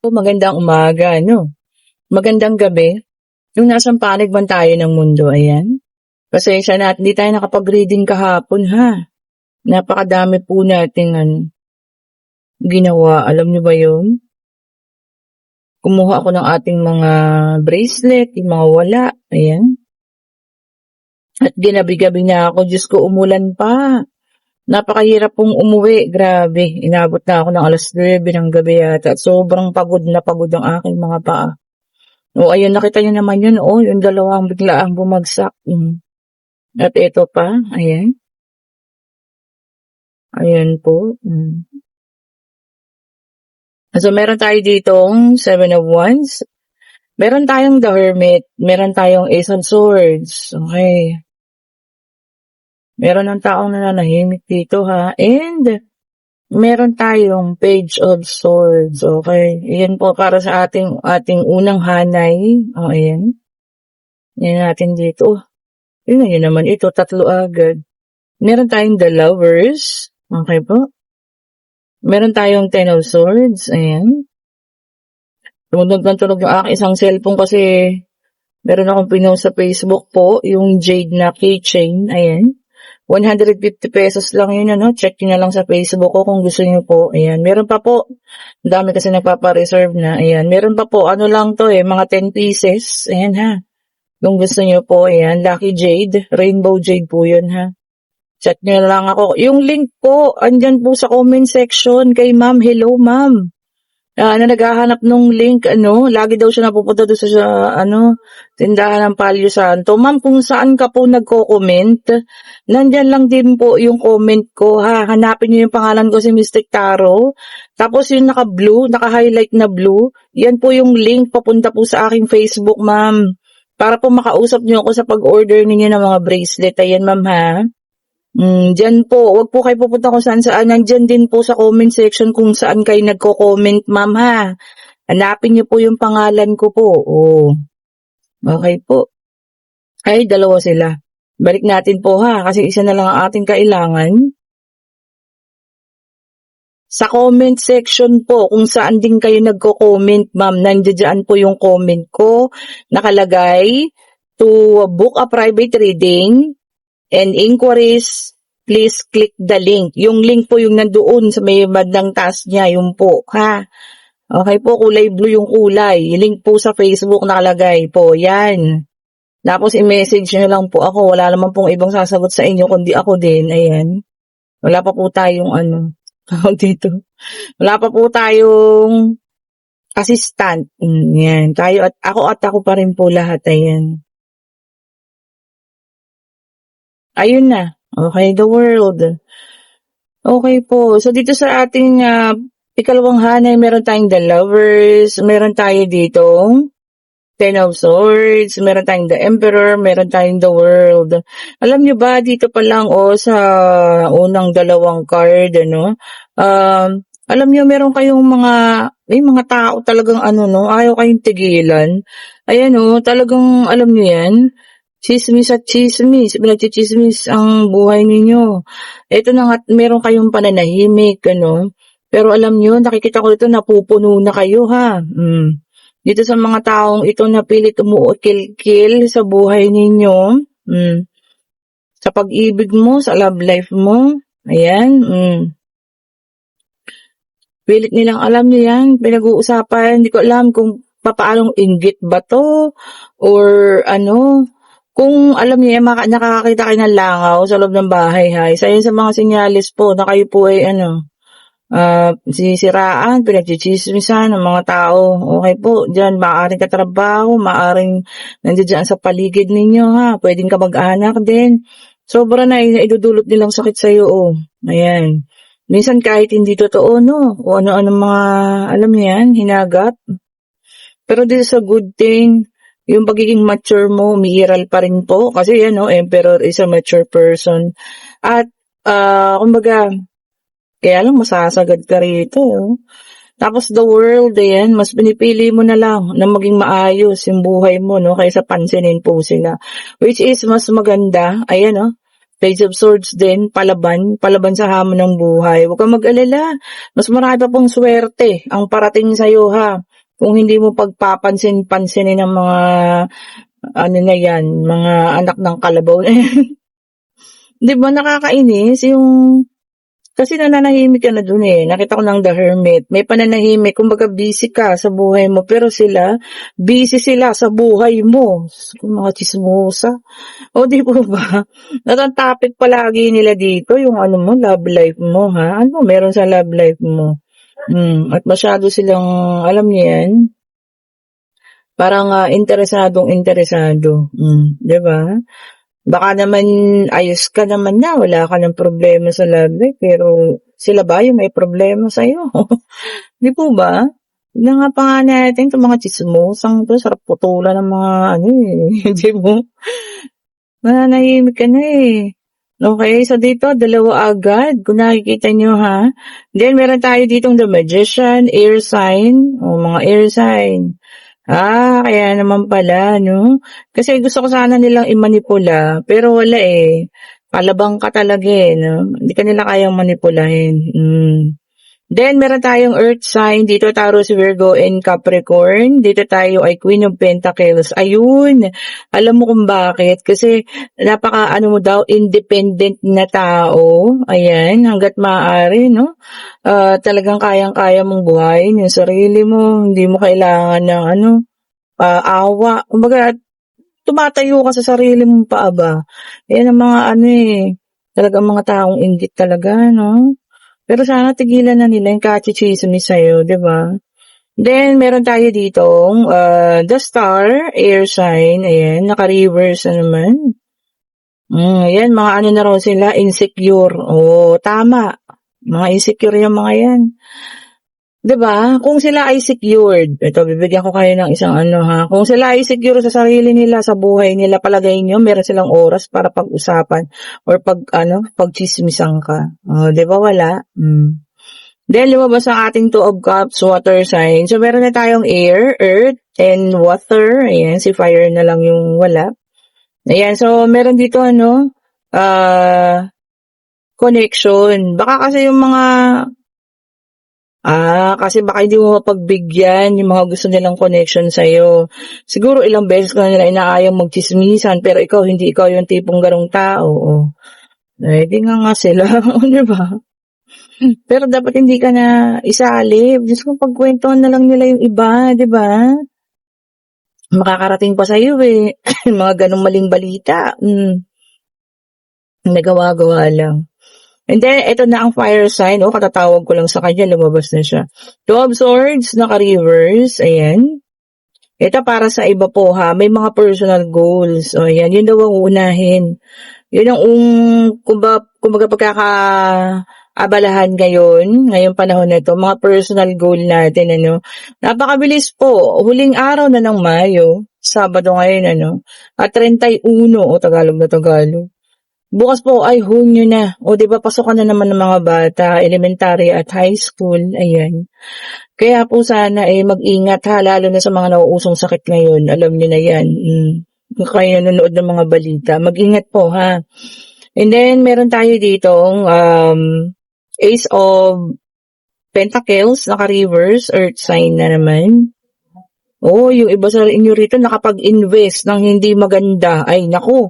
Magandang umaga, no? Magandang gabi. Yung nasang panig man tayo ng mundo, ayan. Pasensya na at hindi tayo nakapag-reading kahapon, ha? Napakadami po nating ginawa. Alam nyo ba yun? Kumuha ako ng ating mga bracelet, yung mga wala, ayan. At ginabi-gabi na ako, Diyos ko, umulan pa. Napakahirap pong umuwi, grabe. Inabot na ako ng alas 9 ng gabi yata at sobrang pagod na pagod ang aking mga paa. O, ayun, nakita niyo naman yun, yung dalawang biglaang bumagsak. At ito pa, ayan. Ayan po. So, meron tayo ditong 7 of Wands. Meron tayong The Hermit. Meron tayong Ace of Swords. Okay. Meron ng taong nananahimik dito, ha. And, meron tayong Page of Swords. Okay. Ayan po para sa ating unang hanay. O, ayan. Yan natin dito. Yun naman ito. Tatlo agad. Meron tayong The Lovers. Okay po. Meron tayong Ten of Swords. Ayan. Tumunog ng tunog yung aking isang cellphone kasi meron akong pinost sa Facebook po. Yung jade na keychain. Ayan. 150 pesos lang yun, Check nyo na lang sa Facebook ko kung gusto nyo po. Ayan. Meron pa po. Ang dami kasi nagpapa-reserve na. Ayan. Meron pa po. Ano lang to mga 10 pieces. Ayan, ha. Kung gusto nyo po, ayan. Lucky Jade. Rainbow Jade po yun, ha. Chat nyo na lang ako. Yung link po, andyan po sa comment section kay ma'am. Hello, ma'am. Na naghahanap nung link, lagi daw siya napupunta doon sa, tindahan ng Palio Santo. Ma'am, kung saan ka po nagko-comment, nandyan lang din po yung comment ko, ha. Hanapin niyo yung pangalan ko si Mystic Taro. Tapos yung naka-blue, naka-highlight na blue, yan po yung link papunta po sa aking Facebook, ma'am. Para po makausap niyo ako sa pag-order ninyo ng mga bracelet. Ayan, ma'am, ha. Diyan po, wag po kayo pupunta kung saan. Nandyan din po sa comment section kung saan kayo nagko-comment, ma'am, ha. Hanapin niyo po yung pangalan ko po. Okay po. Ay, dalawa sila. Balik natin po, ha, kasi isa na lang ang ating kailangan. Sa comment section po, kung saan din kayo nagko-comment, ma'am, nandiyan po yung comment ko. Nakalagay, to book a private reading and inquiries, please click the link. Yung link po yung nandoon sa may bandang taas niya, yung po, ha. Okay po, kulay blue yung kulay. Link po sa Facebook nakalagay po, yan. Tapos i-message nyo lang po ako. Wala naman pong ibang sasagot sa inyo, kundi ako din, ayan. Wala pa po tayong dito. Wala pa po tayong assistant. Yan, tayo at ako pa rin po lahat, ayan. Ayun na. Okay, the world. Okay po. So, dito sa ating ikalawang hanay, meron tayong The Lovers, meron tayo ditong Ten of Swords, meron tayong The Emperor, meron tayong The World. Alam nyo ba, dito pa lang sa unang dalawang card, alam nyo, meron kayong mga tao talagang ayaw kayong tigilan. Ayan talagang alam nyo yan. Chismis at chismis, pinagchichismis ang buhay ninyo. Ito na nga, meron kayong pananahimik, Pero alam nyo, nakikita ko dito, napupuno na kayo, ha. Dito sa mga taong ito na pilit umuukil-kil sa buhay ninyo, sa pag-ibig mo, sa love life mo, ayan, pilit nilang alam nyo yan, pinag-uusapan, hindi ko alam kung papaanong inggit ba to, or kung alam niyo, nakakakita kayo ng langaw sa loob ng bahay, ha. Isa yun sa mga sinyalis po na kayo po ay sisiraan, pinagchichismisan ng mga tao. Okay po, dyan, maaaring katrabaho, maaaring nandiyan sa paligid ninyo, ha. Pwedeng ka mag-anak din. Sobra na, idudulot nilang sakit sa'yo, Ayan. Minsan kahit hindi totoo, o ano-ano mga, alam niyo yan, hinagap. Pero this is a good thing. Yung pagiging mature mo, umiiral pa rin po. Kasi Emperor is a mature person. At, kumbaga, kaya lang masasagad ka rito. Tapos the world, ayan, mas pinipili mo na lang na maging maayos yung buhay mo, kaysa pansinin po sila. Which is mas maganda, ayan, Page of Swords din, palaban sa hamon ng buhay. Huwag kang mag-alala. Mas marami pa pong swerte ang parating sa'yo, ha. Kung hindi mo pagpapansin-pansinin ang mga ano na yan, mga anak ng kalabaw na yan. 'Di ba nakakainis yung kasi nananahimik ka na dun eh. Nakita ko ng The Hermit. May pananahimik. Kumbaga busy ka sa buhay mo. Pero sila, busy sila sa buhay mo. Kung mga chismosa. O di po ba? Ang topic palagi nila dito, yung ano mo, love life mo ha. Ano meron sa love life mo? At masyado silang, alam niyo yan, parang interesado. 'Di ba? Baka naman ayos ka naman na, wala ka ng problema sa love life, pero sila ba yung may problema sa'yo? Di po ba? Tignan nga pa nga natin itong mga tsismosang to, sarap putulan ng mga ano eh, di mo? Nananahimik ka na eh. Okay, so dito, dalawa agad, kung nakikita nyo ha. Then, meron tayo ditong The Magician, air sign, o mga air sign. Kaya naman pala, no? Kasi gusto ko sana nilang imanipula, pero wala eh. Kalabang ka talaga eh, no? Hindi ka nila kayang manipulahin. Then, meron tayong earth sign. Dito, Taurus, Virgo, and Capricorn. Dito tayo ay Queen of Pentacles. Ayun! Alam mo kung bakit? Kasi, napaka, mo daw, independent na tao. Ayan, hanggat maaari, no? Talagang kayang-kaya mong buhayin yung sarili mo. Hindi mo kailangan ng, awa. Kumbaga, tumatayo ka sa sarili mong paaba. Ayan ang mga, talagang mga taong inggit talaga, no? Pero sana tigilan na nila yung kachichismis sa'yo, di ba? Then, meron tayo ditong the star, air sign. Ayan, naka-reverse na naman. Ayan, mga na raw sila, insecure. Tama. Mga insecure yung mga yan. Di ba? Kung sila ay secured, ito, bibigyan ko kayo ng isang kung sila ay secure sa sarili nila, sa buhay nila, palagay nyo, meron silang oras para pag-usapan or pag-chismisan ka. Di ba wala? Then, lumabas ang ating two of cups, water sign. So, meron na tayong air, earth, and water. Ayan, si fire na lang yung wala. Ayan, so, meron dito, connection. Baka kasi yung mga kasi baka hindi mo mapagbigyan yung mga gusto nilang connection sa'yo. Siguro ilang beses ka na nila inaayang magchismisan, pero hindi ikaw yung tipong garong tao. Di nga sila, di ba? Pero dapat hindi ka na isalib. Diyos ko, pagkwentuhan na lang nila yung iba, di ba? Makakarating pa sa'yo eh. Mga ganong maling balita. Nagawa-gawa lang. And then, ito na ang fire sign. Katatawag ko lang sa kanya. Lumabas na siya. Two of Swords, naka-reverse. Ayan. Ito para sa iba po ha. May mga personal goals. Ayan. Yun daw ang unahin. Yun ang kumbaga pagkakaabalahan ngayong panahon na ito. Mga personal goal natin. Napakabilis po. Huling araw na ng Mayo. Sabado ngayon. At 31. Tagalog na Tagalog. Bukas po ay Hunyo na. Di ba pasukan na naman ng mga bata, elementary at high school. Ayan. Kaya po sana mag-ingat ha, lalo na sa mga nauusong sakit ngayon. Alam niyo na yan. Kung kayo nanonood ng mga balita, mag-ingat po ha. And then, meron tayo ditong Ace of Pentacles, naka-reverse, earth sign na naman. Yung iba sa inyo rito nakapag-invest ng hindi maganda. Ay, naku.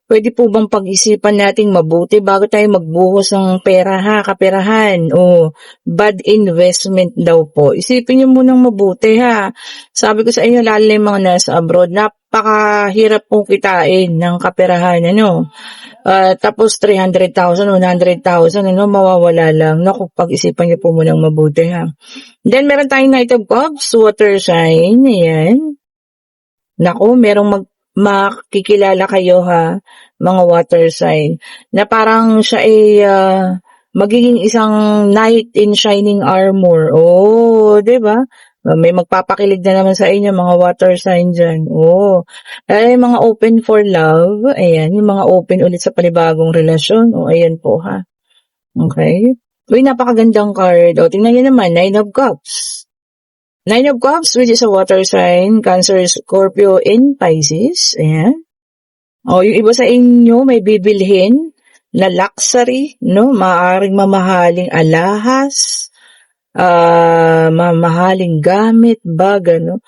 Pwede po bang pag-isipan nating mabuti bago tayo magbuhos ng pera ha, kaperahan? Bad investment daw po. Isipin nyo munang mabuti ha. Sabi ko sa inyo, lalo yung mga nasa abroad, napakahirap pong kitain ng kaperahan, tapos 300,000, 100,000, mawawala lang. Naku, pag-isipan nyo po munang mabuti ha. Then, meron tayong Knight of Cups, water sign, ayan. Naku, merong makikilala kayo ha, mga water sign, na parang siya ay magiging isang knight in shining armor. Diba? May magpapakilig na naman sa inyo, mga water sign dyan. Mga open for love, ayan, yung mga open ulit sa panibagong relasyon. Ayan po ha. Okay? Napakagandang card. Tingnan nyo naman, Nine of Cups. Nine of Cups, which is a water sign, Cancer, Scorpio, and Pisces. Ayan. Yung iba sa inyo may bibilhin na luxury, maaaring mamahaling alahas, mamahaling gamit ba, gano'n.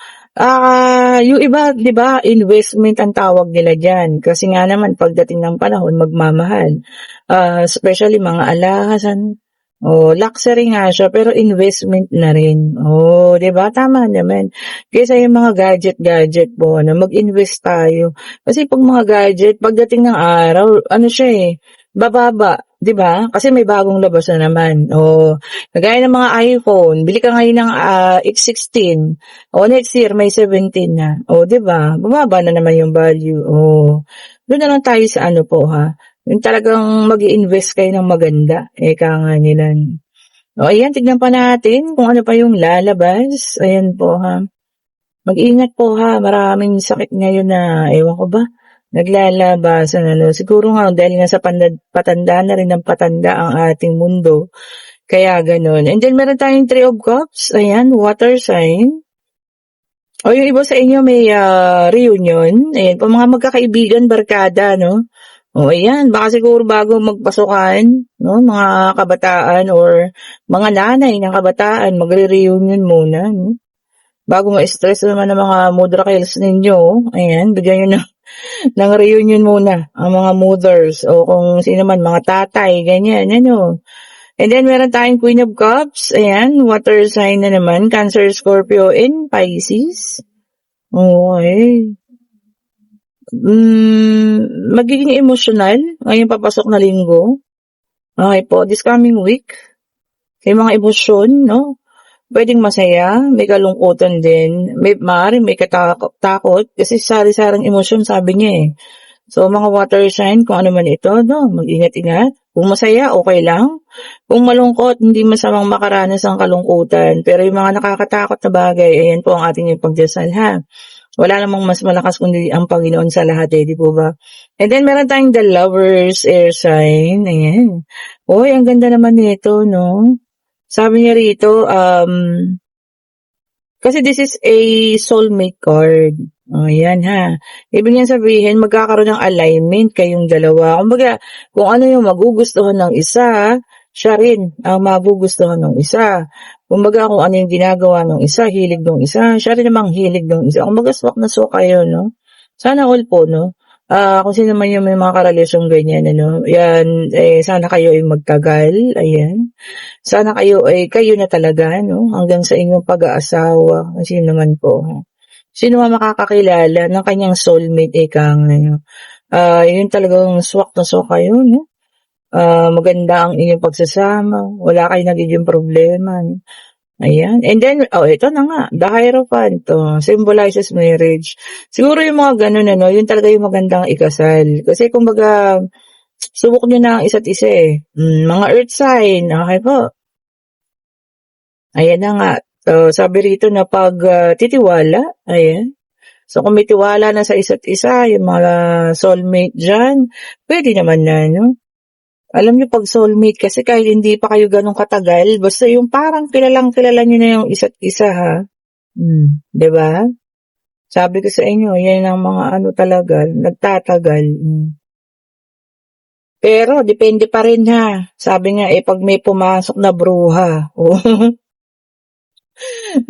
Yung iba, 'di ba, investment ang tawag nila diyan. Kasi nga naman pagdating ng panahon magmamahal. Especially mga alahas, luxury nga siya pero investment na rin. 'Di ba, tama naman. Kaysa yung mga gadget-gadget po mag-invest tayo. Kasi 'pag mga gadget pagdating ng araw ano siya, bababa, 'di ba? Kasi may bagong labas na naman. Kagaya ng mga iPhone, bili ka ngayon ng X16, next year may 17 na. 'Di ba? Bababa na naman yung value. Doon na lang tayo sa ano po yung talagang mag-i-invest kayo ng maganda, eka nga nila. Ayan, tignan pa natin kung ano pa yung lalabas. Ayan po Mag-ingat po maraming sakit ngayon na, ewan ko ba, naglalabasan Siguro nga dahil nga sa patanda na rin ng patanda ang ating mundo. Kaya ganun. And then meron tayong Three of Cups. Ayan, water sign. Yung iba sa inyo may reunion. Ayan, po mga magkakaibigan, barkada, no? Ayan, baka siguro bago magpasukan, no, mga kabataan or mga nanay ng kabataan, magre-reunion muna, no? Bago ma-stress naman ng mga mudrakels ninyo, ayan, bigyan nyo ng reunion muna ang mga mothers o kung sino man, mga tatay, ganyan, ano. And then, meron tayong Queen of Cups, ayan, water sign na naman, Cancer, Scorpio, and Pisces. Okay. Magiging emotional ngayong papasok na linggo. Okay po, this coming week, may mga emosyon, no? Pwedeng masaya, may kalungkutan din, maaaring may takot, kasi sari-sarang emosyon, sabi niya So, mga water sign, kung ano man ito, no? Mag-ingat-ingat. Kung masaya, okay lang. Kung malungkot, hindi masamang makaranas ang kalungkutan. Pero yung mga nakakatakot na bagay, ayan po ang ating ipagdasal, Wala namang mas malakas kundi ang Panginoon sa lahat, di po ba? And then, meron tayong the lovers, air sign. Ayan. Ang ganda naman nito, no? Sabi niya rito, kasi this is a soulmate card. Ayan Ibig niyan sabihin, magkakaroon ng alignment kayong dalawa. Kumbaga, kung ano yung magugustuhan ng isa, siya rin ang magugustuhan ng isa. Kumbaga, kung ano yung ginagawa ng isa, hilig ng isa, siya rin namang hilig ng isa. Kumbaga, swak na swak kayo, no? Sana all po, no? Kung sino man yung may mga karelasyong ganyan, yan, sana kayo ay magtagal, ayan. Sana kayo na talaga, no? Hanggang sa inyong pag-aasawa, sino naman po, Sino man makakakilala ng kanyang soulmate, yun talagang swak na swak kayo, no? Maganda ang inyong pagsasama, wala kayong nagiging problema, no? Ayan. And then, ito na nga, the Hierophant, symbolizes marriage. Siguro yung mga ganun, yun talaga yung magandang ikasal. Kasi kumbaga, subok nyo na ang isa't isa Mga earth sign, okay po. Ayan na nga. So, sabi rito na pag titiwala, ayan. So, kung may tiwala na sa isa't isa, yung mga soulmate dyan, pwede naman na, no? Alam niyo pag soulmate kasi kahit hindi pa kayo ganun katagal, basta yung parang kilala niyo na yung isa't isa 'di ba? Sabi ko sa inyo, yan ang mga talaga, nagtatagal. Pero depende pa rin Sabi nga pag may pumasok na bruha.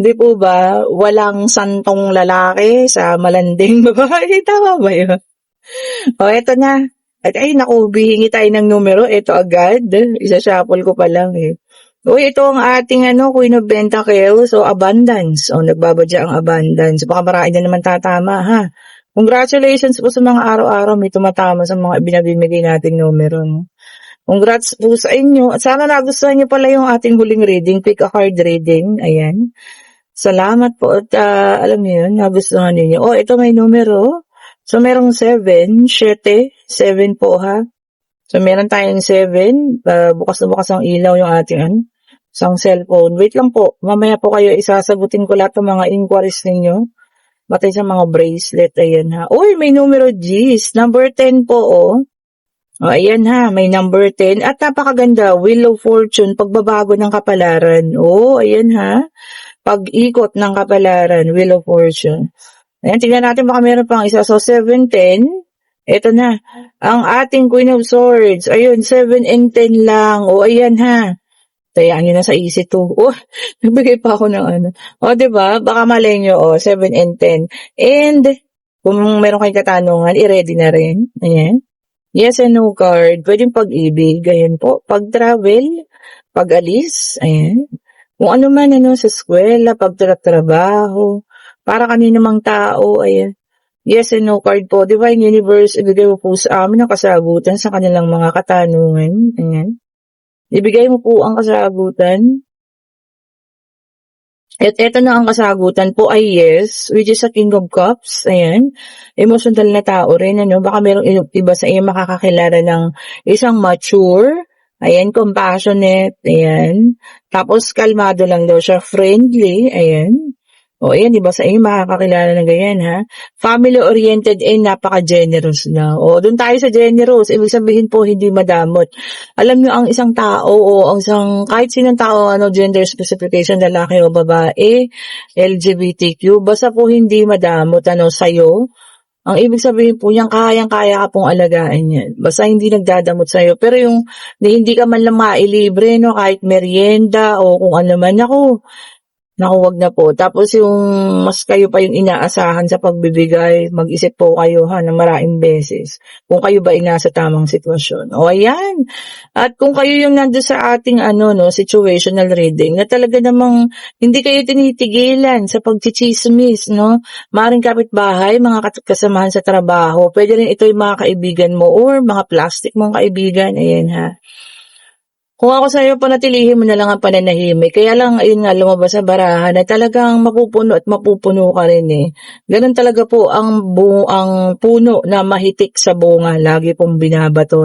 Di po ba? Walang santong lalaki sa malanding babae. Tama ba yun? Eto na. At naku, bihingi tayo ng numero. Ito agad. Isa-shuffle ko pa lang ito ang ating Queen of Pentacles. Abundance. Nagbabadya ang abundance. Baka marami na naman tatama, Congratulations po sa mga araw-araw may tumatama sa mga binabimigay nating numero, no? Congrats po sa inyo. At sana nagustuhan niyo pala yung ating huling reading, pick a card reading. Ayan. Salamat po at alam niyo yun, nagustuhan niyo. Ito may numero. So, merong 7 po So, meron tayong 7. Bukas na bukas ang ilaw yung ating isang cellphone. Wait lang po. Mamaya po kayo isasagutin ko lahat ng mga inquiries ninyo. Batay sa mga bracelet. Ayan may numero G's. Number 10 po ayan may number 10. At napakaganda. Wheel of Fortune. Pagbabago ng kapalaran. Ayan Pag-ikot ng kapalaran. Wheel of Fortune. Ayan, tingnan natin baka meron pang isa. So, 7, 10. Ito na. Ang ating Queen of Swords. Ayun, 7 and 10 lang. Ayan Tayaan niyo na sa easy 2. Oh, nagbigay pa ako ng ano. Oh, 'di ba? Baka malay niyo, 7 and 10. And kung meron kayong katanungan, i-ready na rin. Ayan. Yes and no card. Pwedeng pag-ibig. Ayan po. Pag-travel, pag-alis. Ayan. Kung ano man, sa eskwela, pagtatrabaho, para kanino mang tao. Ayan. Yes and no card po. Divine Universe, ibigay mo po sa amin ang kasagutan sa kanilang mga katanungan. Ayan. Ibigay mo po ang kasagutan. At eto na ang kasagutan po ay yes, which is a King of Cups. Ayan. Emotional na tao rin, Baka merong iba sa iyo makakakilala ng isang mature, ayan, compassionate, ayan. Tapos, kalmado lang daw siya, friendly, ayan. O, ayan, iba sa iyo makakakilala ng ganyan, ha? Family-oriented and napaka-generous na. O, dun tayo sa generous. Ibig sabihin po, hindi madamot. Alam nyo, ang isang tao o ang isang, kahit sinong tao, gender specification, lalaki o babae, LGBTQ, basta po hindi madamot, sa'yo. Ang ibig sabihin po, yung kayang-kaya ka pong alagaan yan. Basta hindi nagdadamot sa'yo. Pero yung hindi ka man lang mailibre, kahit merienda o kung ano man, Naku, wag na po. Tapos yung mas kayo pa yung inaasahan sa pagbibigay, mag-isip po kayo ng maraming beses kung kayo ba ay nasa tamang sitwasyon. O ayan. At kung kayo yung nando sa ating situational reading na talaga namang hindi kayo tinitigilan sa pagchichismis, Maring kapitbahay, mga kasamahan sa trabaho, pwede rin ito yung mga kaibigan mo or mga plastic mong kaibigan. Ayan ha. Kung ako sa'yo, panatilihin mo na lang ang pananahimik. Kaya lang, ayun nga, lumabas sa barahan na talagang mapupuno at mapupuno ka rin eh. Ganun talaga po ang puno na mahitik sa bunga. Lagi pong binabato,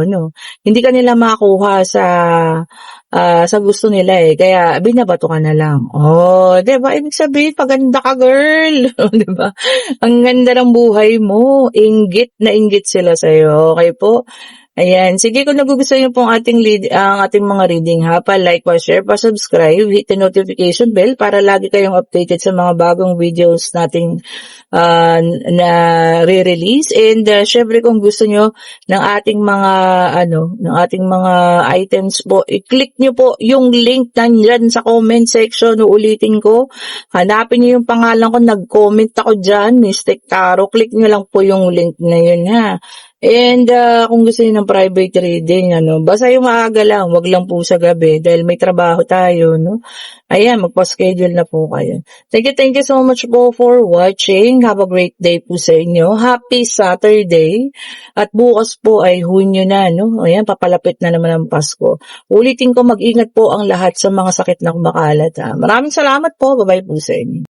Hindi ka nila makuha sa gusto nila eh. Kaya, binabato ka na lang. Oh, diba? Ibig sabihin, paganda ka, girl. Diba? Ang ganda ng buhay mo. Inggit na inggit sila sa'yo. Okay po? Ayan. Sige, kung nagugustuhan niyo pong ang ating mga reading pa-like, pa-share, pa-subscribe, hit the notification bell para lagi kayong updated sa mga bagong videos nating na re-release. And syempre kung gusto niyo ng ating mga items po, i-click niyo po yung link nandiyan sa comment section. Uulitin ko. Hanapin niyo yung pangalan ko, nag-comment ako diyan, Mystic Tarot. Click niyo lang po yung link na yun ha. And kung gusto niyo ng private reading, basta yung maaga lang, wag lang po sa gabi dahil may trabaho tayo, Ayan, magpa-schedule na po kayo. Thank you so much po for watching. Have a great day po sa inyo. Happy Saturday. At bukas po ay Hunyo na, Ayan, papalapit na naman ang Pasko. Ulitin ko, mag-ingat po ang lahat sa mga sakit na kumakalat, ha. Maraming salamat po. Bye-bye po sa inyo.